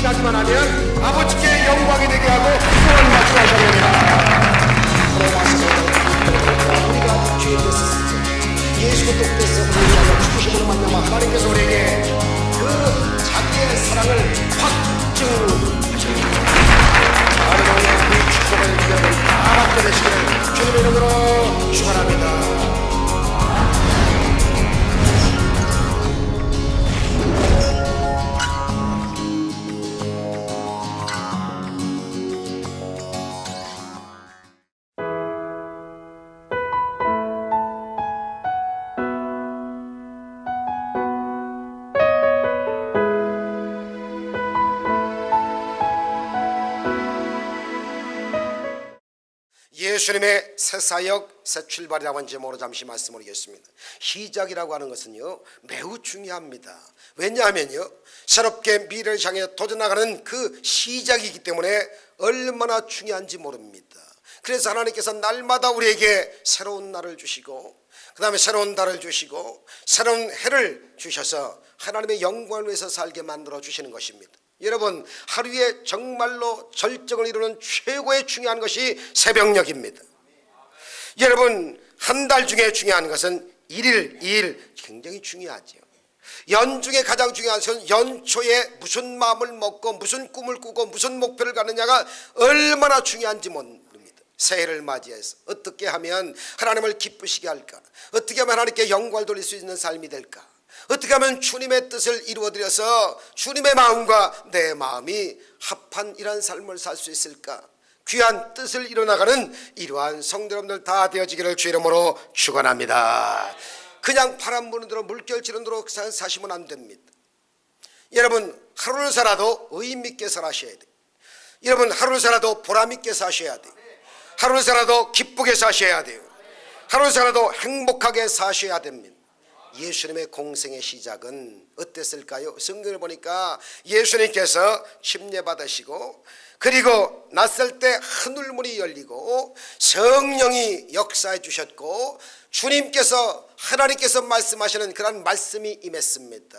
취하기만 하면 아버지께 영광이 되게 하고 구원 받게 하시느니라. 우리가 죄 됐었을 때 예수 그리스도께서 우리를 죽으심으로 말미암아 하나님께서 우리에게 그 자기의 사랑을 확증하셨습니다. 하나님의 그 축복을 여러분 다 받게 되시기를 주님의 이름으로 축원합니다. 예수님의 새 사역, 새 출발이라고 하는 제목으로 잠시 말씀을 드리겠습니다. 시작이라고 하는 것은요 매우 중요합니다. 왜냐하면요 새롭게 미래를 향해 도전나가는 그 시작이기 때문에 얼마나 중요한지 모릅니다. 그래서 하나님께서 날마다 우리에게 새로운 날을 주시고 그 다음에 새로운 달을 주시고 새로운 해를 주셔서 하나님의 영광을 위해서 살게 만들어 주시는 것입니다. 여러분 하루에 정말로 절정을 이루는 최고의 중요한 것이 새벽녘입니다. 여러분 한 달 중에 중요한 것은 1일, 2일 굉장히 중요하죠. 연중에 가장 중요한 것은 연초에 무슨 마음을 먹고 무슨 꿈을 꾸고 무슨 목표를 갖느냐가 얼마나 중요한지 모릅니다. 새해를 맞이해서 어떻게 하면 하나님을 기쁘시게 할까, 어떻게 하면 하나님께 영광을 돌릴 수 있는 삶이 될까, 어떻게 하면 주님의 뜻을 이루어드려서 주님의 마음과 내 마음이 합한 이러한 삶을 살 수 있을까, 귀한 뜻을 이뤄나가는 이러한 성도 여러분들 다 되어지기를 주 이름으로 축원합니다. 그냥 바람 부는 대로 물결 치는 대로 사시면 안 됩니다. 여러분 하루를 살아도 의미 있게 살아셔야 돼요. 여러분 하루를 살아도 보람 있게 사셔야 돼요. 하루를 살아도 기쁘게 사셔야 돼요. 하루를 살아도 행복하게 사셔야 됩니다. 예수님의 공생의 시작은 어땠을까요? 성경을 보니까 예수님께서 침례받으시고 그리고 났을 때 하늘문이 열리고 성령이 역사해 주셨고 주님께서 하나님께서 말씀하시는 그런 말씀이 임했습니다.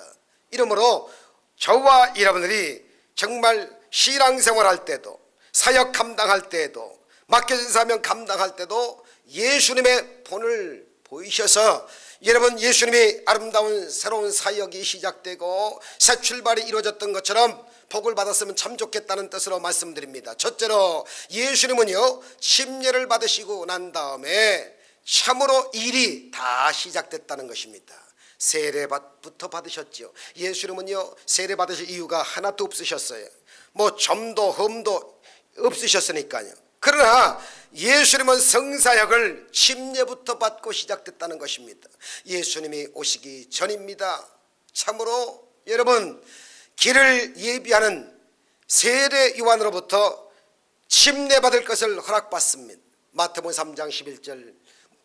이러므로 저와 여러분들이 정말 신앙생활할 때도 사역 감당할 때도 맡겨진 사명 감당할 때도 예수님의 본을 보이셔서 여러분 예수님이 아름다운 새로운 사역이 시작되고 새 출발이 이루어졌던 것처럼 복을 받았으면 참 좋겠다는 뜻으로 말씀드립니다. 첫째로 예수님은요 침례를 받으시고 난 다음에 참으로 일이 다 시작됐다는 것입니다. 세례부터 받으셨죠. 예수님은요 세례 받으실 이유가 하나도 없으셨어요. 뭐 점도 흠도 없으셨으니까요. 그러나 예수님은 성사역을 침례부터 받고 시작됐다는 것입니다. 예수님이 오시기 전입니다. 참으로 여러분 길을 예비하는 세례 요한으로부터 침례받을 것을 허락받습니다. 마태복음 3장 11절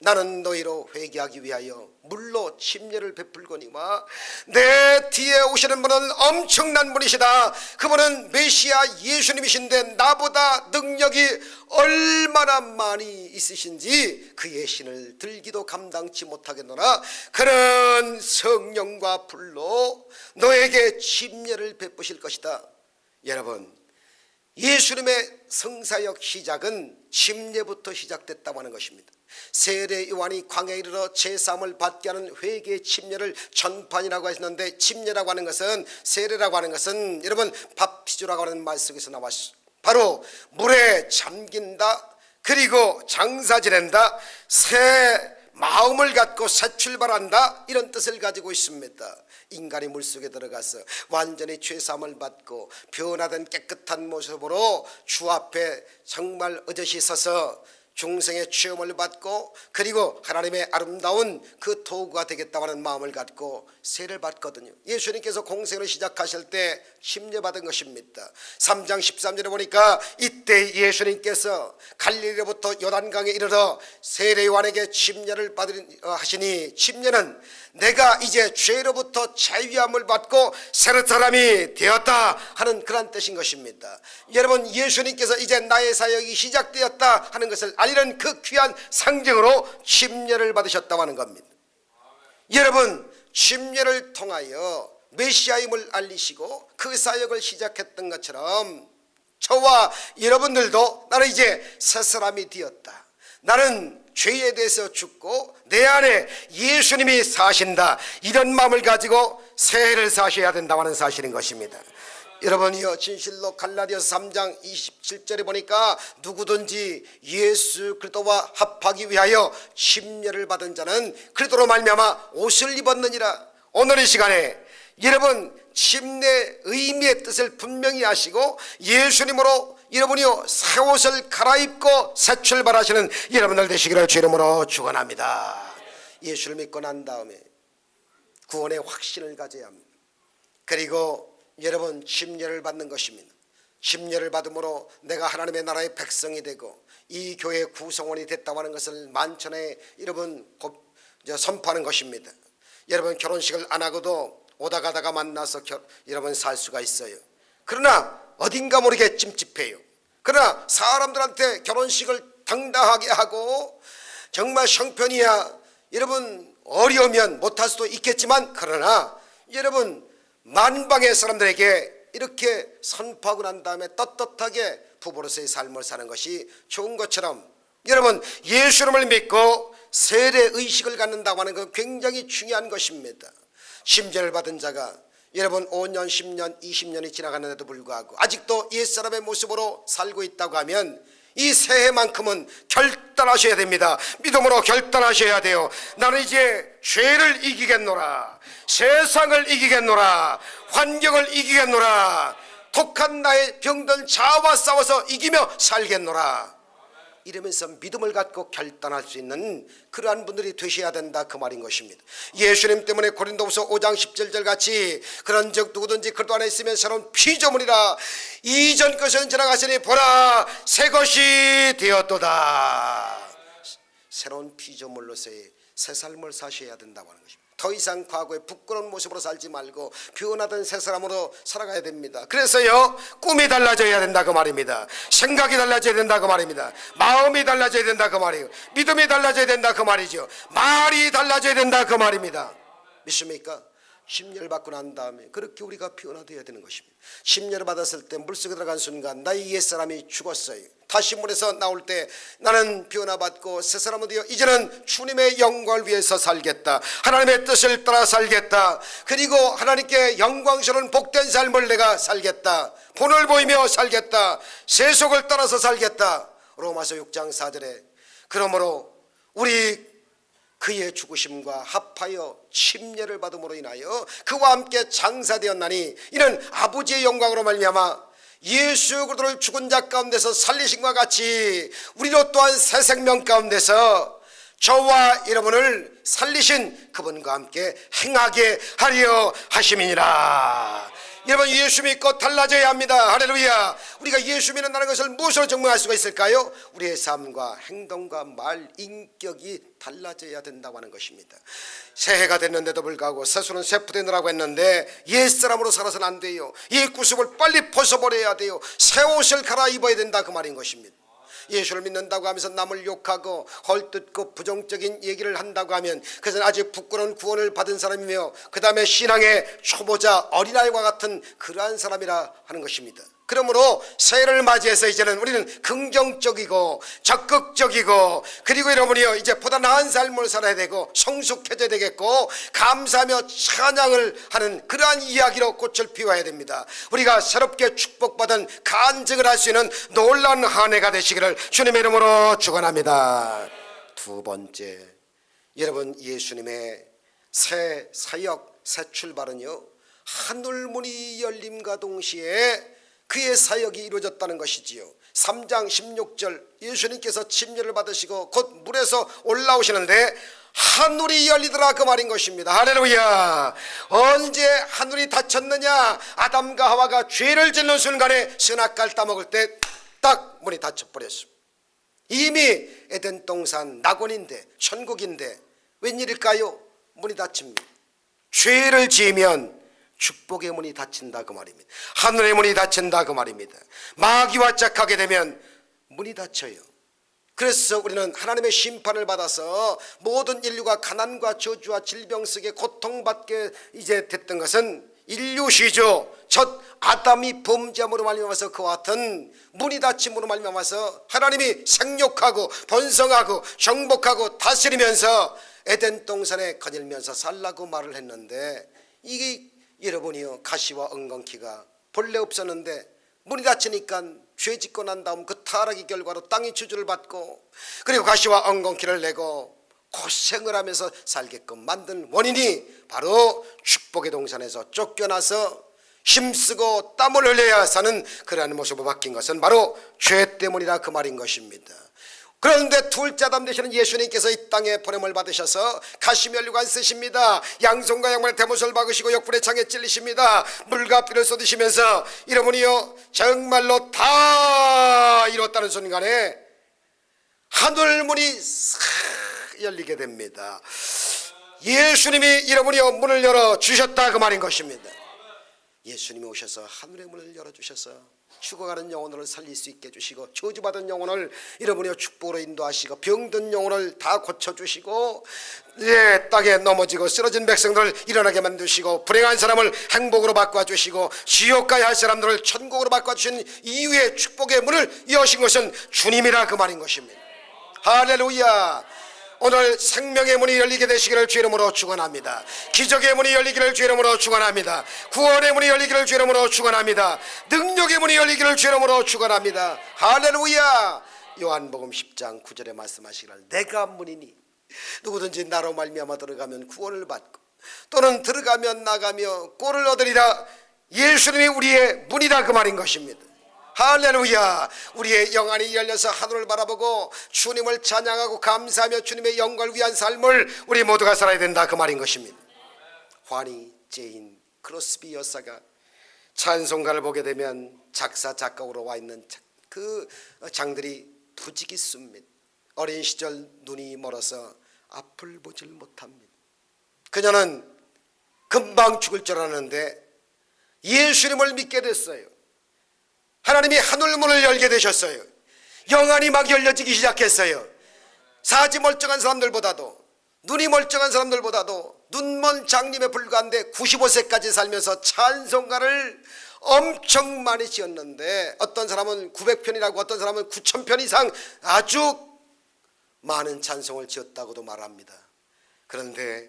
나는 너희로 회개하기 위하여 물로 침례를 베풀거니와 내 뒤에 오시는 분은 엄청난 분이시다. 그분은 메시아 예수님이신데 나보다 능력이 얼마나 많이 있으신지 그의 신을 들기도 감당치 못하겠노라. 그는 성령과 불로 너에게 침례를 베푸실 것이다. 여러분 예수님의 성사역 시작은 침례부터 시작됐다고 하는 것입니다. 세례 요한이 광야에 이르러 제사함을 받게 하는 회개의 침례를 전판이라고 했는데 침례라고 하는 것은 세례라고 하는 것은 여러분 밥티주라고 하는 말 속에서 나왔어요. 바로 물에 잠긴다 그리고 장사 지낸다 새 마음을 갖고 새 출발한다 이런 뜻을 가지고 있습니다. 인간이 물속에 들어가서 완전히 죄사함을 받고 변화된 깨끗한 모습으로 주 앞에 정말 어젓이 서서 중생의 체험을 받고 그리고 하나님의 아름다운 그 도구가 되겠다고 하는 마음을 갖고 세례를 받거든요. 예수님께서 공생을 시작하실 때 침례받은 것입니다. 3장 13절에 보니까 이때 예수님께서 갈릴리로부터 요단강에 이르러 세례 요한에게 침례를 하시니 침례는 내가 이제 죄로부터 자유함을 받고 새로운 사람이 되었다 하는 그런 뜻인 것입니다. 여러분 예수님께서 이제 나의 사역이 시작되었다 하는 것을 알리는 그 귀한 상징으로 침례를 받으셨다고 하는 겁니다. 여러분 침례를 통하여 메시아임을 알리시고 그 사역을 시작했던 것처럼 저와 여러분들도 나는 이제 새 사람이 되었다, 나는 죄에 대해서 죽고 내 안에 예수님이 사신다, 이런 마음을 가지고 새해를 사셔야 된다고 하는 사실인 것입니다. 여러분이요, 진실로 갈라디아서 3장 27절에 보니까 누구든지 예수 그리스도와 합하기 위하여 침례를 받은 자는 그리스도로 말미암아 옷을 입었느니라. 오늘 이 시간에 여러분 침례 의미의 뜻을 분명히 아시고 예수님으로 여러분이요 새 옷을 갈아입고 새 출발하시는 여러분들 되시기를 주 이름으로 축원합니다. 예수를 믿고 난 다음에 구원의 확신을 가져야 합니다. 그리고 여러분 침례를 받는 것입니다. 침례를 받음으로 내가 하나님의 나라의 백성이 되고 이 교회의 구성원이 됐다고 하는 것을 만천에 여러분 선포하는 것입니다. 여러분 결혼식을 안 하고도 오다 가다가 만나서 여러분 살 수가 있어요. 그러나 어딘가 모르게 찜찜해요. 그러나 사람들한테 결혼식을 당당하게 하고 정말 형편이야 여러분 어려우면 못할 수도 있겠지만, 그러나 여러분 만방의 사람들에게 이렇게 선포하고 난 다음에 떳떳하게 부부로서의 삶을 사는 것이 좋은 것처럼, 여러분 예수님을 믿고 세례 의식을 갖는다고 하는 건 굉장히 중요한 것입니다. 침례를 받은 자가 여러분 5년, 10년, 20년이 지나갔는데도 불구하고 아직도 옛사람의 모습으로 살고 있다고 하면 이 새해만큼은 결단하셔야 됩니다. 믿음으로 결단하셔야 돼요. 나는 이제 죄를 이기겠노라, 세상을 이기겠노라, 환경을 이기겠노라, 독한 나의 병든 자아와 싸워서 이기며 살겠노라, 이러면서 믿음을 갖고 결단할 수 있는 그러한 분들이 되셔야 된다, 그 말인 것입니다. 예수님 때문에 고린도후서 5장 17절 같이 그런즉 누구든지 그리스도 안에 있으면 새로운 피조물이라, 이전 것은 지나가시니 보라 새 것이 되었도다. 새로운 피조물로서의 새 삶을 사셔야 된다고 하는 것입니다. 더 이상 과거의 부끄러운 모습으로 살지 말고 변화된 새 사람으로 살아가야 됩니다. 그래서요 꿈이 달라져야 된다 그 말입니다. 생각이 달라져야 된다 그 말입니다. 마음이 달라져야 된다 그 말이에요. 믿음이 달라져야 된다 그 말이죠. 말이 달라져야 된다 그 말입니다. 믿습니까? 침례를 받고 난 다음에 그렇게 우리가 변화되어야 되는 것입니다. 침례를 받았을 때 물속에 들어간 순간 나의 옛사람이 죽었어요. 다시 물에서 나올 때 나는 변화받고 새 사람이 되어 이제는 주님의 영광을 위해서 살겠다, 하나님의 뜻을 따라 살겠다, 그리고 하나님께 영광스러운 복된 삶을 내가 살겠다, 본을 보이며 살겠다, 세속을 따라서 살겠다. 로마서 6장 4절에 그러므로 우리 그의 죽으심과 합하여 침례를 받음으로 인하여 그와 함께 장사되었나니 이는 아버지의 영광으로 말미암아 예수 그리스도를 죽은 자 가운데서 살리심과 같이 우리로 또한 새 생명 가운데서 저와 여러분을 살리신 그분과 함께 행하게 하려 하심이니라. 여러분 예수 믿고 달라져야 합니다. 할렐루야. 우리가 예수 믿는다는 것을 무엇으로 증명할 수가 있을까요? 우리의 삶과 행동과 말, 인격이 달라져야 된다고 하는 것입니다. 새해가 됐는데도 불구하고 세수는 세푸되느라고 했는데 옛사람으로 살아서는 안 돼요. 옛 구습을 빨리 벗어버려야 돼요. 새 옷을 갈아입어야 된다 그 말인 것입니다. 예수를 믿는다고 하면서 남을 욕하고 헐뜯고 부정적인 얘기를 한다고 하면 그것은 아직 부끄러운 구원을 받은 사람이며 그 다음에 신앙의 초보자 어린아이와 같은 그러한 사람이라 하는 것입니다. 그러므로 새해를 맞이해서 이제는 우리는 긍정적이고 적극적이고 그리고 여러분이요 이제 보다 나은 삶을 살아야 되고 성숙해져야 되겠고 감사하며 찬양을 하는 그러한 이야기로 꽃을 피워야 됩니다. 우리가 새롭게 축복받은 간증을 할 수 있는 놀라운 한 해가 되시기를 주님의 이름으로 축원합니다. 두 번째, 여러분 예수님의 새 사역, 새 출발은요 하늘문이 열림과 동시에 그의 사역이 이루어졌다는 것이지요. 3장 16절 예수님께서 침례를 받으시고 곧 물에서 올라오시는데 하늘이 열리더라 그 말인 것입니다. 할렐루야. 언제 하늘이 닫혔느냐? 아담과 하와가 죄를 짓는 순간에 선악과를 따먹을 때 딱 문이 닫혀버렸습니다. 이미 에덴 동산 낙원인데 천국인데 웬일일까요? 문이 닫힙니다. 죄를 지으면 축복의 문이 닫힌다 그 말입니다. 하늘의 문이 닫힌다 그 말입니다. 마귀와 짝하게 되면 문이 닫혀요. 그래서 우리는 하나님의 심판을 받아서 모든 인류가 가난과 저주와 질병 속에 고통받게 이제 됐던 것은 인류시조 첫 아담이 범죄함으로 말미암아서 그와 같은 문이 닫힘으로 말미암아서 하나님이 생육하고 번성하고 정복하고 다스리면서 에덴 동산에 거닐면서 살라고 말을 했는데, 이게 여러분이요, 가시와 엉겅퀴가 본래 없었는데 문이 닫히니까 죄 짓고 난 다음 그 타락의 결과로 땅이 저주를 받고, 그리고 가시와 엉겅퀴를 내고 고생을 하면서 살게끔 만든 원인이 바로 축복의 동산에서 쫓겨나서 힘쓰고 땀을 흘려야 사는 그러한 모습으로 바뀐 것은 바로 죄 때문이라 그 말인 것입니다. 그런데 둘째 아담 되시는 예수님께서 이 땅에 보냄을 받으셔서 가시면류관 쓰십니다. 양손과 양말에 대못을 박으시고 옆구리에 창에 찔리십니다. 물과 피를 쏟으시면서 여러분이요, 정말로 다 이뤘다는 순간에 하늘문이 싹 열리게 됩니다. 예수님이 여러분이요, 문을 열어 주셨다 그 말인 것입니다. 예수님이 오셔서 하늘의 문을 열어주셔서 죽어가는 영혼을 살릴 수 있게 해주시고, 저주받은 영혼을 여러분이 축복으로 인도하시고, 병든 영혼을 다 고쳐주시고, 땅에 넘어지고 쓰러진 백성들을 일어나게 만드시고, 불행한 사람을 행복으로 바꿔주시고, 지옥 가야 할 사람들을 천국으로 바꿔주신 이후에 축복의 문을 여신 것은 주님이라 그 말인 것입니다. 할렐루야. 오늘 생명의 문이 열리게 되시기를 주 이름으로 축원합니다. 기적의 문이 열리기를 주 이름으로 축원합니다. 구원의 문이 열리기를 주 이름으로 축원합니다. 능력의 문이 열리기를 주 이름으로 축원합니다. 할렐루야. 요한복음 10장 9절에 말씀하시기를 내가 문이니 누구든지 나로 말미암아 들어가면 구원을 받고 또는 들어가면 나가며 꼴을 얻으리라. 예수님이 우리의 문이다 그 말인 것입니다. 할렐루야. 우리의 영안이 열려서 하늘을 바라보고 주님을 찬양하고 감사하며 주님의 영광을 위한 삶을 우리 모두가 살아야 된다 그 말인 것입니다. 환희, 제인, 크로스비 여사가 찬송가를 보게 되면 작사 작곡으로 와 있는 그 장들이 부지기수입니다. 어린 시절 눈이 멀어서 앞을 보질 못합니다. 그녀는 금방 죽을 줄 알았는데 예수님을 믿게 됐어요. 하나님이 하늘문을 열게 되셨어요. 영안이 막 열려지기 시작했어요. 사지 멀쩡한 사람들보다도, 눈이 멀쩡한 사람들보다도 눈먼 장님에 불과한데 95세까지 살면서 찬송가를 엄청 많이 지었는데, 어떤 사람은 900편이라고 어떤 사람은 9,000편 이상 아주 많은 찬송을 지었다고도 말합니다. 그런데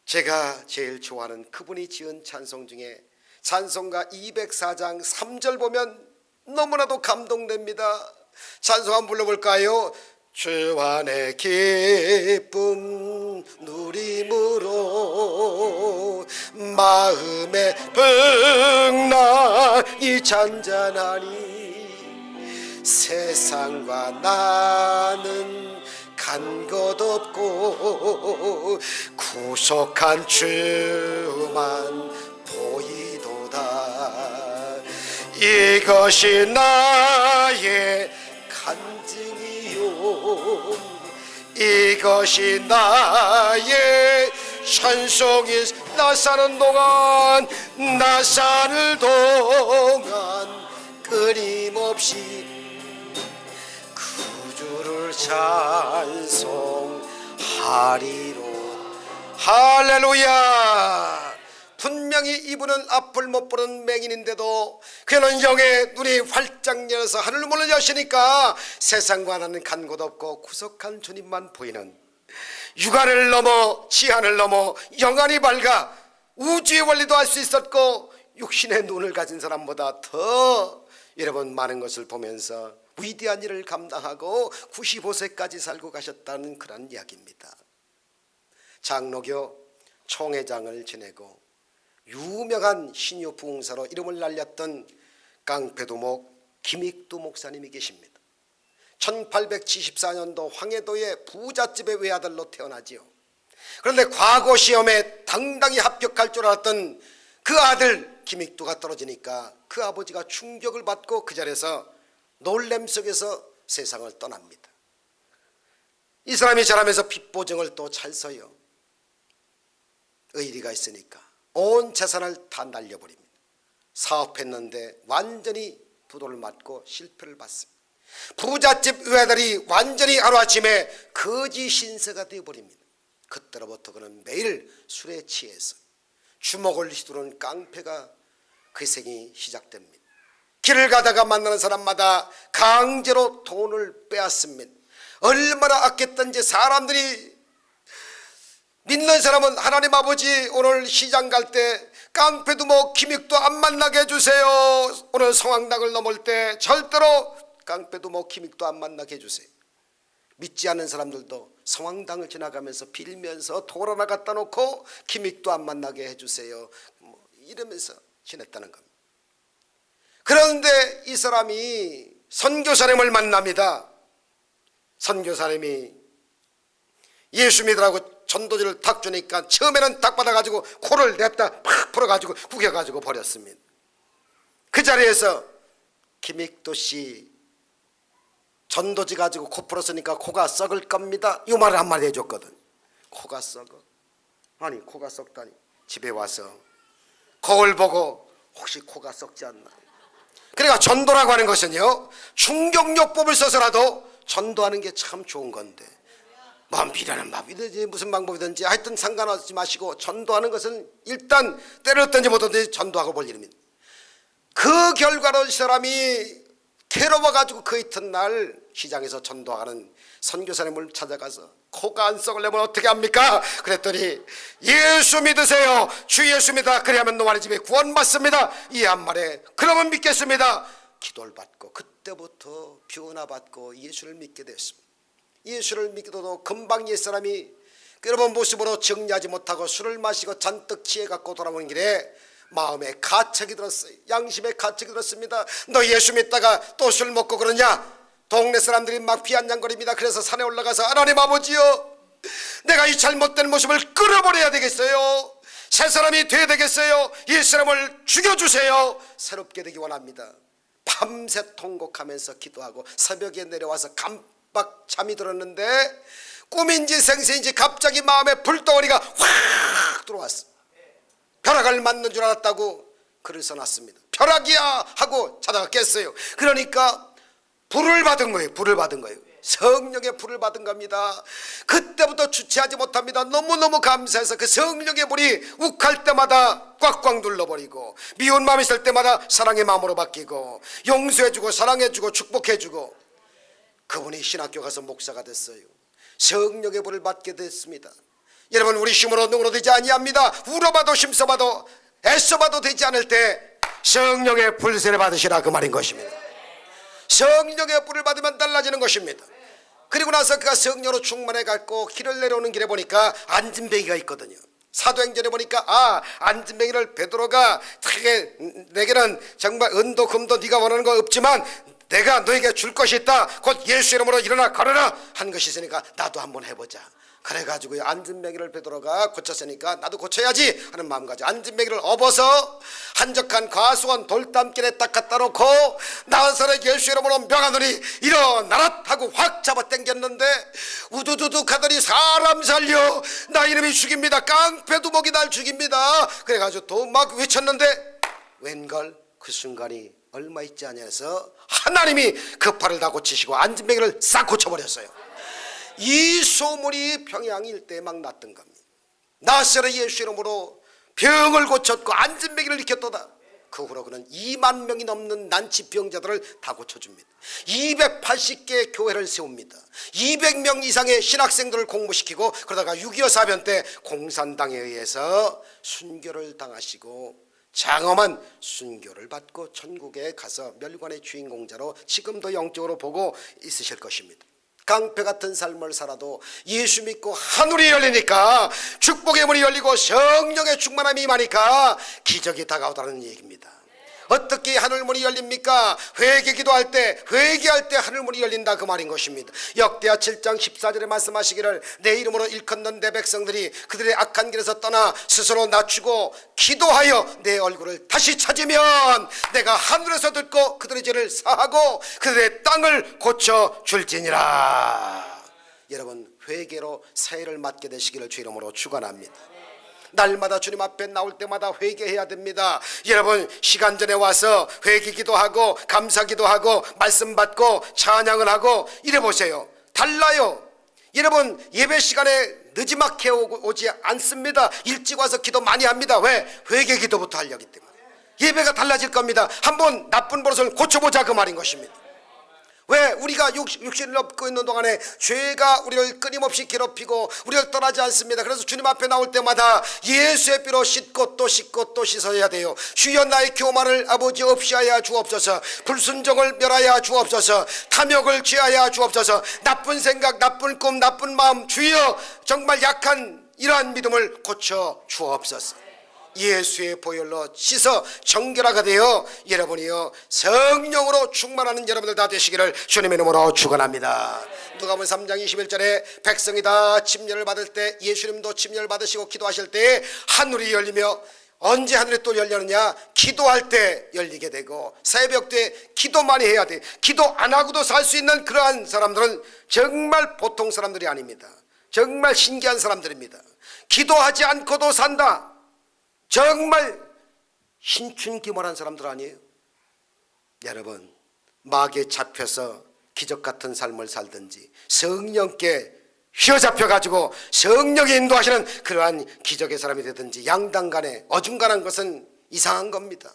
제가 제일 좋아하는 그분이 지은 찬송 중에 찬송가 204장 3절 보면 너무나도 감동됩니다. 찬송 한번 불러볼까요? 주 안에 기쁨 누림으로 마음에 평안이 잔잔하니 세상과 나는 간 것 없고 구속한 주만 보이도다. 이것이 나의 간증이요, 이것이 나의 찬송이. 나 사는 동안 끊임없이 구주를 찬송하리로. 할렐루야. 분명히 이분은 앞을 못 보는 맹인인데도 그는 영의 눈이 활짝 열어서 하늘문을 여시니까 세상과 나는 간 곳 없고 구속한 주님만 보이는, 육안을 넘어 지한을 넘어 영안이 밝아 우주의 원리도 알 수 있었고 육신의 눈을 가진 사람보다 더 여러분 많은 것을 보면서 위대한 일을 감당하고 95세까지 살고 가셨다는 그런 이야기입니다. 장로교 총회장을 지내고 유명한 신유 부흥사로 이름을 날렸던 깡패두목 김익두 목사님이 계십니다. 1874년도 황해도의 부잣집의 외아들로 태어나지요. 그런데 과거 시험에 당당히 합격할 줄 알았던 그 아들 김익두가 떨어지니까 그 아버지가 충격을 받고 그 자리에서 놀램 속에서 세상을 떠납니다. 이 사람이 자라면서 빚보증을 또 잘 써요. 의리가 있으니까 온 재산을 다 날려버립니다. 사업했는데 완전히 부도를 맞고 실패를 받습니다. 부잣집 외아들이 완전히 하루아침에 거지 신세가 되어버립니다. 그때로부터 그는 매일 술에 취해서 주먹을 휘두른 깡패가 그 생이 시작됩니다. 길을 가다가 만나는 사람마다 강제로 돈을 빼앗습니다. 얼마나 아꼈던지 사람들이 믿는 사람은 하나님 아버지 오늘 시장 갈 때 깡패도 뭐 기믹도 안 만나게 해주세요. 오늘 성황당을 넘을 때 절대로 깡패도 뭐 기믹도 안 만나게 해주세요. 믿지 않는 사람들도 성황당을 지나가면서 빌면서 돌 하나 갖다 놓고 기믹도 안 만나게 해주세요 뭐 이러면서 지냈다는 겁니다. 그런데 이 사람이 선교사님을 만납니다. 선교사님이 예수 믿으라고 전도지를 탁 주니까 처음에는 딱 받아가지고 코를 냅다 팍 풀어가지고 구겨가지고 버렸습니다. 그 자리에서 김익도 씨 전도지 가지고 코 풀었으니까 코가 썩을 겁니다. 이 말을 한마디 해줬거든. 코가 썩어? 아니 코가 썩다니. 집에 와서 거울 보고 혹시 코가 썩지 않나. 그러니까 전도라고 하는 것은요 충격요법을 써서라도 전도하는 게 참 좋은 건데 뭐 미련한 마비든지 무슨 방법이든지 하여튼 상관하지 마시고 전도하는 것은 일단 때렸든지 못하든지 전도하고 볼 일입니다. 그 결과로 이 사람이 괴로워가지고 그 이튿날 시장에서 전도하는 선교사님을 찾아가서 코가 안 썩으려면 어떻게 합니까? 그랬더니 예수 믿으세요. 주 예수 믿어. 그래야만 노아의 집에 구원받습니다. 이 한 말에 그러면 믿겠습니다. 기도를 받고 그때부터 변화 받고 예수를 믿게 됐습니다. 예수를 믿기도 금방 옛사람이 여러분 모습으로 정리하지 못하고 술을 마시고 잔뜩 취해갖고 돌아오는 길에 마음에 가책이 들었어요. 양심에 가책이 들었습니다. 너 예수 믿다가 또 술 먹고 그러냐? 동네 사람들이 막 비아냥거립니다. 그래서 산에 올라가서 하나님 아버지요 내가 이 잘못된 모습을 끊어버려야 되겠어요. 새 사람이 돼야 되겠어요. 이 사람을 죽여주세요. 새롭게 되기 원합니다. 밤새 통곡하면서 기도하고 새벽에 내려와서 깜빡 잠이 들었는데 꿈인지 생세인지 갑자기 마음에 불덩어리가 확 들어왔어. 벼락을 맞는 줄 알았다고 글을 써놨습니다. 벼락이야 하고 자다가 깼어요. 그러니까 불을 받은 거예요. 불을 받은 거예요. 성령의 불을 받은 겁니다. 그때부터 주체하지 못합니다. 너무너무 감사해서 그 성령의 불이 욱할 때마다 꽉꽉 눌러버리고 미운 마음이 있을 때마다 사랑의 마음으로 바뀌고 용서해주고 사랑해주고 축복해주고 그분이 신학교 가서 목사가 됐어요. 성령의 불을 받게 됐습니다. 여러분 우리 힘으로 능으로 되지 아니합니다. 울어봐도 힘써봐도 애써봐도 되지 않을 때 성령의 불세를 받으시라 그 말인 것입니다. 성령의 불을 받으면 달라지는 것입니다. 그리고 나서 그가 성령으로 충만해 갖고 길을 내려오는 길에 보니까 안진뱅이가 있거든요. 사도행전에 보니까 안진뱅이를 베드로가 내게는 정말 은도 금도 네가 원하는 거 없지만 내가 너에게 줄 것이 있다. 곧 예수 이름으로 일어나 걸어라 한 것이 있으니까 나도 한번 해보자. 그래가지고 안진뱅이를 베드로가 고쳤으니까 나도 고쳐야지 하는 마음 가지고 안진뱅이를 업어서 한적한 과수원 돌담길에 딱 갖다 놓고 나사렛 예수 이름으로 명하노니 일어나라 하고 확 잡아 당겼는데 우두두둑 하더니 사람 살려 나 이름이 죽입니다. 깡패두목이 날 죽입니다. 그래가지고 또 막 외쳤는데 웬걸 그 순간이 얼마 있지 않아서 하나님이 그 팔을 다 고치시고 안진뱅이를 싹 고쳐버렸어요. 이 소문이 평양 일대에 막 났던 겁니다. 나사렛 예수 이름으로 병을 고쳤고 안진뱅이를 일으켰도다. 그 후로 그는 2만 명이 넘는 난치병자들을 다 고쳐줍니다. 280개의 교회를 세웁니다. 200명 이상의 신학생들을 공부시키고 그러다가 6.25 사변 때 공산당에 의해서 순교를 당하시고 장엄한 순교를 받고 천국에 가서 멸관의 주인공자로 지금도 영적으로 보고 있으실 것입니다. 깡패 같은 삶을 살아도 예수 믿고 하늘이 열리니까 축복의 문이 열리고 성령의 충만함이 임하니까 기적이 다가오다는 얘기입니다. 어떻게 하늘문이 열립니까? 회개할 때 하늘문이 열린다 그 말인 것입니다. 역대하 7장 14절에 말씀하시기를 내 이름으로 일컫는 내 백성들이 그들의 악한 길에서 떠나 스스로 낮추고 기도하여 내 얼굴을 다시 찾으면 내가 하늘에서 듣고 그들의 죄를 사하고 그들의 땅을 고쳐줄지니라. 여러분 회개로 사해를 맡게 되시기를 주 이름으로 축원합니다. 날마다 주님 앞에 나올 때마다 회개해야 됩니다. 여러분 시간 전에 와서 회개기도 하고 감사기도 하고 말씀 받고 찬양을 하고 이래 보세요. 달라요. 여러분 예배 시간에 늦지막해 오지 않습니다. 일찍 와서 기도 많이 합니다. 왜? 회개 기도부터 하려기 때문에. 예배가 달라질 겁니다. 한번 나쁜 버릇을 고쳐보자 그 말인 것입니다. 왜? 우리가 육신을 넘고 있는 동안에 죄가 우리를 끊임없이 괴롭히고 우리를 떠나지 않습니다. 그래서 주님 앞에 나올 때마다 예수의 피로 씻고 또 씻고 또 씻어야 돼요. 주여 나의 교만을 아버지 없이 하여 주옵소서. 불순종을 멸하여 주옵소서. 탐욕을 취하여 주옵소서. 나쁜 생각, 나쁜 꿈, 나쁜 마음, 주여 정말 약한 이러한 믿음을 고쳐 주옵소서. 예수의 보혈로 씻어 정결하게 되어 여러분이요 성령으로 충만하는 여러분들 다 되시기를 주님의 이름으로 축원합니다. 누가복음 3장 21절에 백성이 다 침례를 받을 때 예수님도 침례를 받으시고 기도하실 때 하늘이 열리며, 언제 하늘이 또 열리느냐? 기도할 때 열리게 되고, 새벽 때 기도 많이 해야 돼. 기도 안 하고도 살 수 있는 그러한 사람들은 정말 보통 사람들이 아닙니다. 정말 신기한 사람들입니다. 기도하지 않고도 산다. 정말 신춘기몰한 사람들 아니에요? 여러분, 마귀에 잡혀서 기적 같은 삶을 살든지 성령께 휘어잡혀가지고 성령이 인도하시는 그러한 기적의 사람이 되든지 양당간에 어중간한 것은 이상한 겁니다.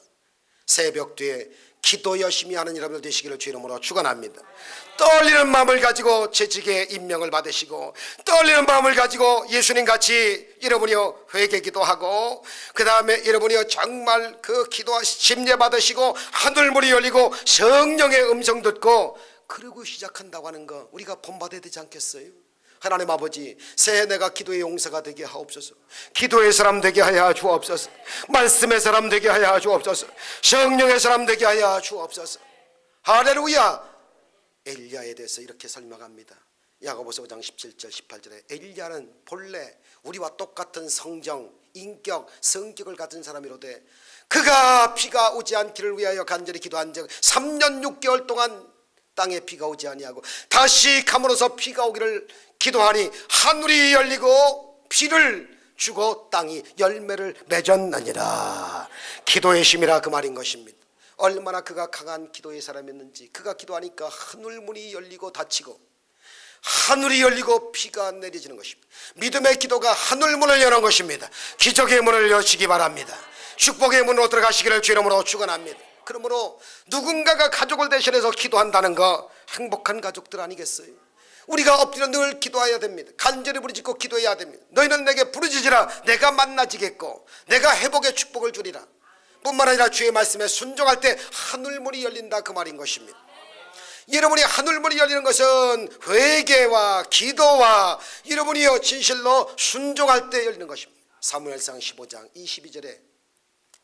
새벽 뒤에 기도 열심히 하는 여러분들 되시기를 주 이름으로 축원합니다. 떨리는 마음을 가지고 재직의 임명을 받으시고, 떨리는 마음을 가지고 예수님같이 여러분이요 회개 기도하고, 그 다음에 여러분이요 정말 그 기도와 침례 받으시고 하늘문이 열리고 성령의 음성 듣고 그러고 시작한다고 하는 거 우리가 본받아야 되지 않겠어요? 하나님 아버지, 새해 내가 기도의 용사가 되게 하옵소서. 기도의 사람 되게 하여 주옵소서. 말씀의 사람 되게 하여 주옵소서. 성령의 사람 되게 하여 주옵소서. 할렐루야. 엘리야에 대해서 이렇게 설명합니다. 야고보서 5장 17절 18절에 엘리야는 본래 우리와 똑같은 성정, 인격, 성격을 가진 사람이로되 그가 비가 오지 않기를 위하여 간절히 기도한 적 3년 6개월 동안 땅에 비가 오지 아니하고 다시 감으로서 비가 오기를 기도하니 하늘이 열리고 비를 주고 땅이 열매를 맺었느니라. 기도의 힘이라 그 말인 것입니다. 얼마나 그가 강한 기도의 사람이었는지, 그가 기도하니까 하늘문이 열리고 닫히고 하늘이 열리고 비가 내려지는 것입니다. 믿음의 기도가 하늘문을 여는 것입니다. 기적의 문을 여시기 바랍니다. 축복의 문으로 들어가시기를 주 이름으로 축원합니다. 그러므로 누군가가 가족을 대신해서 기도한다는 거 행복한 가족들 아니겠어요? 우리가 엎드려 늘 기도해야 됩니다. 간절히 부르짖고 기도해야 됩니다. 너희는 내게 부르짖으라 내가 만나지겠고 내가 회복의 축복을 주리라. 뿐만 아니라 주의 말씀에 순종할 때 하늘문이 열린다 그 말인 것입니다. 여러분이 하늘문이 열리는 것은 회개와 기도와 여러분이요 진실로 순종할 때 열리는 것입니다. 사무엘상 15장 22절에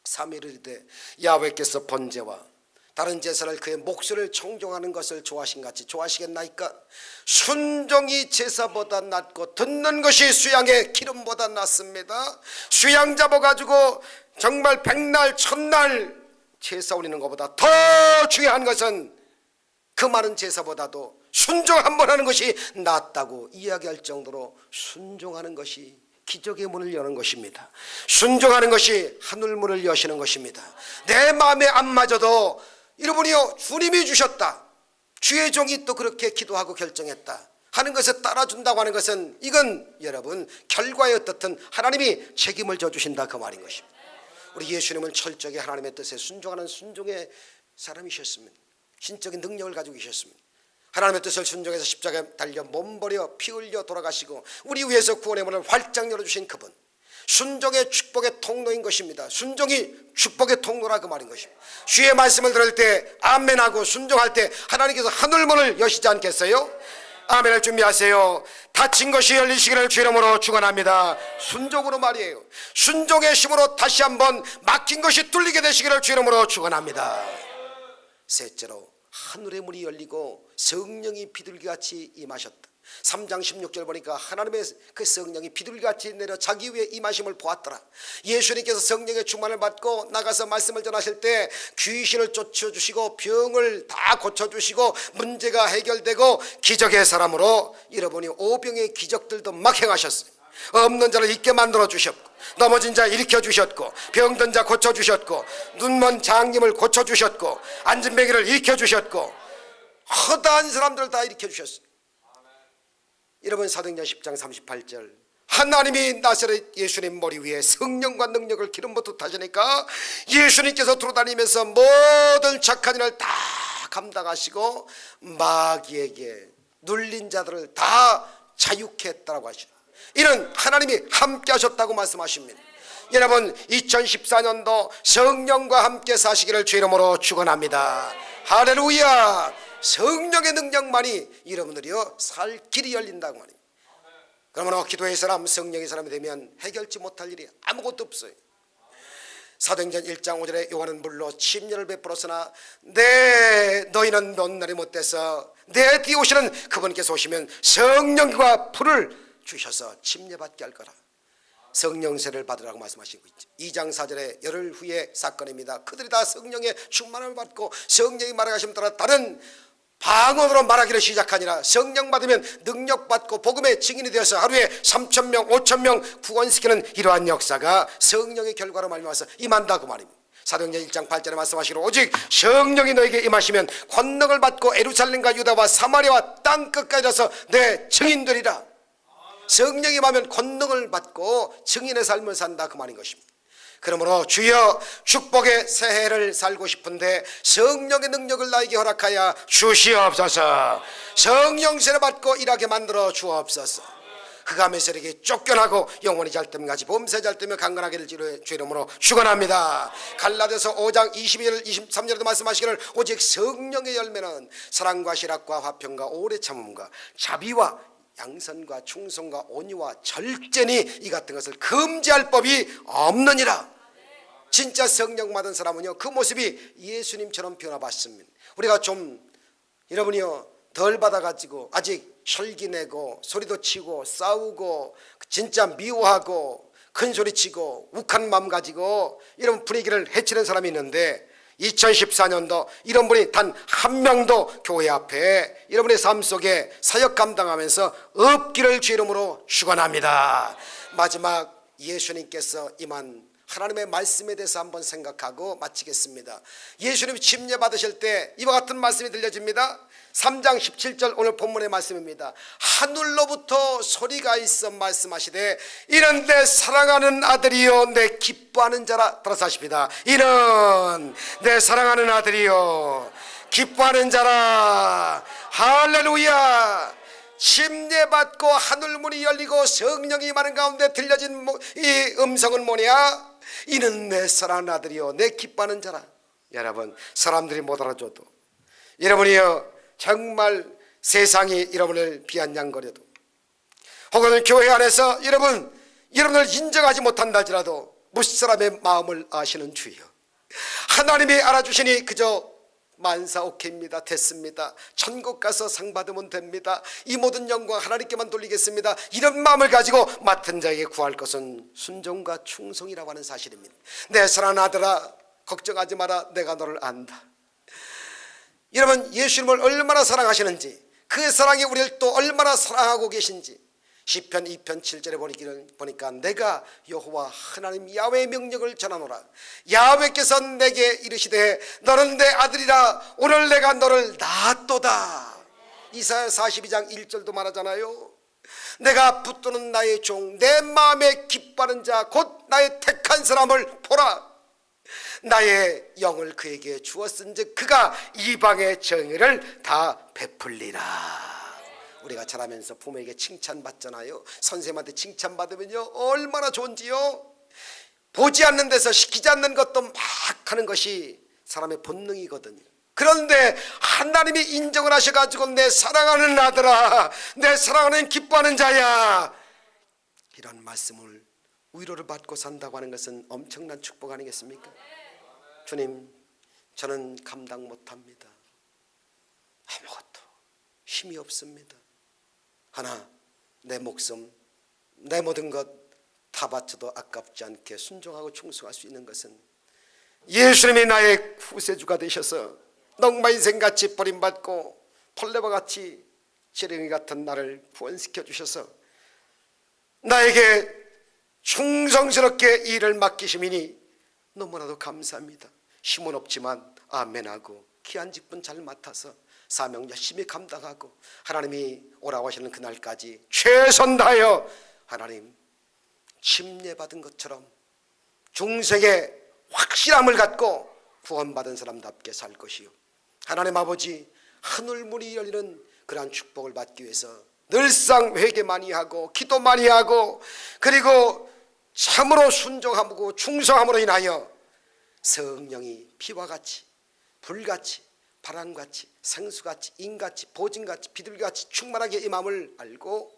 사무엘이 이르되 야훼께서 번제와 다른 제사를 그의 목소리를 청종하는 것을 좋아하신 같이 좋아하시겠나이까? 순종이 제사보다 낫고 듣는 것이 수양의 기름보다 낫습니다. 수양 잡아가지고 정말 백날 천날 제사 올리는 것보다 더 중요한 것은 그 많은 제사보다도 순종 한번 하는 것이 낫다고 이야기할 정도로 순종하는 것이 기적의 문을 여는 것입니다. 순종하는 것이 하늘문을 여시는 것입니다. 내 마음에 안 맞아도 여러분이요 주님이 주셨다, 주의 종이 또 그렇게 기도하고 결정했다 하는 것을 따라준다고 하는 것은 이건 여러분 결과에 어떻든 하나님이 책임을 져주신다 그 말인 것입니다. 우리 예수님은 철저하게 하나님의 뜻에 순종하는 순종의 사람이셨습니다. 신적인 능력을 가지고 계셨습니다. 하나님의 뜻을 순종해서 십자가에 달려 몸버려 피 흘려 돌아가시고 우리 위해서 구원의 문을 활짝 열어주신 그분, 순종의 축복의 통로인 것입니다. 순종이 축복의 통로라 그 말인 것입니다. 주의 말씀을 들을 때 아멘하고 순종할 때 하나님께서 하늘문을 여시지 않겠어요? 아멘을 준비하세요. 닫힌 것이 열리시기를 주 이름으로 축원합니다. 순종으로 말이에요. 순종의 힘으로 다시 한번 막힌 것이 뚫리게 되시기를 주 이름으로 축원합니다. 셋째로 하늘의 문이 열리고 성령이 비둘기같이 임하셨다. 3장 16절 보니까 하나님의 그 성령이 비둘기같이 내려 자기 위에 임하심을 보았더라. 예수님께서 성령의 충만을 받고 나가서 말씀을 전하실 때 귀신을 쫓아주시고 병을 다 고쳐주시고 문제가 해결되고 기적의 사람으로 여러분이 오병의 기적들도 막 행하셨어요. 없는 자를 있게 만들어 주셨고 넘어진 자 일으켜 주셨고 병든 자 고쳐 주셨고 눈먼 장님을 고쳐 주셨고 앉은 뱅이를 일으켜 주셨고 허다한 사람들을 다 일으켜 주셨어요. 여러분 사도행전 10장 38절 하나님이 나사렛 예수님 머리 위에 성령과 능력을 기름부터 타시니까 예수님께서 돌아다니면서 모든 착한 일을 다 감당하시고 마귀에게 눌린 자들을 다 자유케 했다고 하시죠. 이는 하나님이 함께 하셨다고 말씀하십니다. 여러분, 2014년도 성령과 함께 사시기를 주 이름으로 축원합니다. 할렐루야. 성령의 능력만이 여러분들이요 살 길이 열린다고 말입니다. 그러므로 기도의 사람, 성령의 사람이 되면 해결치 못할 일이 아무것도 없어요. 사도행전 1장 5절에 요한은 물로 침례를 베풀었으나 너희는 몇 날이 못돼서 내 뒤에 오시는 그분께서 오시면 성령과 불을 주셔서 침례받게 할 거라. 성령세를 받으라고 말씀하시고 있죠. 2장 4절에 열흘 후의 사건입니다. 그들이 다 성령의 충만함을 받고 성령이 말하심에 따라 다른 방언으로 말하기를 시작하니라. 성령 받으면 능력 받고 복음의 증인이 되어서 하루에 3,000명 5,000명 구원시키는 이러한 역사가 성령의 결과로 말미암아서 임한다고 말입니다. 사도행전 1장 8절에 말씀하시기로 오직 성령이 너에게 임하시면 권능을 받고 예루살렘과 유다와 사마리아와 땅끝까지 가서 내 증인되리라. 성령이 임하면 권능을 받고 증인의 삶을 산다 그 말인 것입니다. 그러므로 주여 축복의 새해를 살고 싶은데 성령의 능력을 나에게 허락하여 주시옵소서. 성령세를 받고 일하게 만들어 주옵소서. 흑암의 세력이 쫓겨나고 영원히 잘 때면 같이 범세 잘 때면 강건하기를 주 이름으로 축원합니다. 갈라디아서 5장 22절 23절에도 말씀하시기를 오직 성령의 열매는 사랑과 실학과 화평과 오래 참음과 자비와 양선과 충성과 온유와 절제니 이 같은 것을 금지할 법이 없느니라. 진짜 성령 받은 사람은요 그 모습이 예수님처럼 변화받습니다. 우리가 좀 여러분이요 덜 받아가지고 아직 혈기내고 소리도 치고 싸우고 진짜 미워하고 큰소리치고 욱한 마음 가지고 이런 분위기를 해치는 사람이 있는데 2014년도 이런 분이 단 한 명도 교회 앞에 여러분의 삶 속에 사역 감당하면서 없기를 주 이름으로 축원합니다. 마지막 예수님께서 임한 하나님의 말씀에 대해서 한번 생각하고 마치겠습니다. 예수님 침례 받으실 때 이와 같은 말씀이 들려집니다. 3장 17절 오늘 본문의 말씀입니다. 하늘로부터 소리가 있어 말씀하시되 이는 내 사랑하는 아들이요 내 기뻐하는 자라. 따라서 하십니다. 이는 내 사랑하는 아들이요 기뻐하는 자라. 할렐루야. 침례받고 하늘문이 열리고 성령이 임하는 가운데 들려진 이 음성은 뭐냐? 이는 내 사랑하는 아들이요 내 기뻐하는 자라. 여러분, 사람들이 못 알아줘도 여러분이요 정말 세상이 여러분을 비아냥거려도 혹은 교회 안에서 여러분을 인정하지 못한다 할지라도 무사람의 마음을 아시는 주여, 하나님이 알아주시니 그저 만사오케입니다. 됐습니다. 천국 가서 상 받으면 됩니다. 이 모든 영광 하나님께만 돌리겠습니다. 이런 마음을 가지고 맡은 자에게 구할 것은 순종과 충성이라고 하는 사실입니다. 내 사랑하는 아들아 걱정하지 마라. 내가 너를 안다. 여러분, 예수님을 얼마나 사랑하시는지, 그 사랑이 우리를 또 얼마나 사랑하고 계신지 시편 2편 7절에 보니까 내가 여호와 하나님 야훼의 명령을 전하노라. 야훼께서 내게 이르시되 너는 내 아들이라 오늘 내가 너를 낳았도다. 이사야 42장 1절도 말하잖아요. 내가 붙드는 나의 종 내 마음에 기뻐하는 자 곧 나의 택한 사람을 보라. 나의 영을 그에게 주었은즉 그가 이방의 정의를 다 베풀리라. 우리가 자라면서 부모에게 칭찬받잖아요. 선생님한테 칭찬받으면요 얼마나 좋은지요. 보지 않는 데서 시키지 않는 것도 막 하는 것이 사람의 본능이거든요. 그런데 하나님이 인정을 하셔가지고 내 사랑하는 아들아, 내 사랑하는 기뻐하는 자야, 이런 말씀을 위로를 받고 산다고 하는 것은 엄청난 축복 아니겠습니까? 주님, 저는 감당 못합니다. 아무것도 힘이 없습니다. 하나, 내 목숨, 내 모든 것 다 바쳐도 아깝지 않게 순종하고 충성할 수 있는 것은 예수님이 나의 구세주가 되셔서 넉마 인생같이 버림받고 벌레와 같이 지렁이 같은 나를 구원시켜 주셔서 나에게 충성스럽게 일을 맡기심이니 너무나도 감사합니다. 힘은 없지만 아멘하고 귀한 직분 잘 맡아서 사명 열심히 감당하고 하나님이 오라고 하시는 그날까지 최선 다하여 하나님 침례받은 것처럼 중생의 확실함을 갖고 구원받은 사람답게 살 것이요, 하나님 아버지 하늘문이 열리는 그러한 축복을 받기 위해서 늘상 회개 많이 하고 기도 많이 하고, 그리고 참으로 순종하고 충성함으로 인하여 성령이 피와 같이 불같이 바람같이 생수같이 인같이 보진같이 비둘기같이 충만하게 임함을 알고,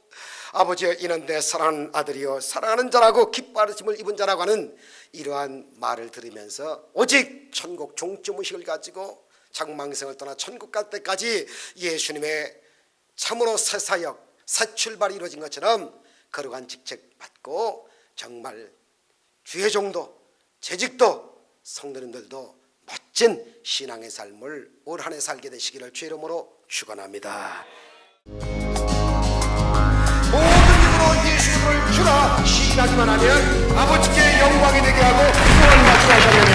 아버지여 이는 내 사랑하는 아들이여 사랑하는 자라고 기뻐하심을 입은 자라고 하는 이러한 말을 들으면서 오직 천국 종점의식을 가지고 장망생을 떠나 천국 갈 때까지 예수님의 참으로 새 사역 새 출발이 이루어진 것처럼 거룩한 직책 받고 정말 주의 종도 재직도 성도님들도 멋진 신앙의 삶을 올 한 해 살게 되시기를 주의 이름으로 축원합니다. 모든 힘으로 예수를 주라 시인하기만 하면 아버지께 영광이 되게 하고 구원받게 하시는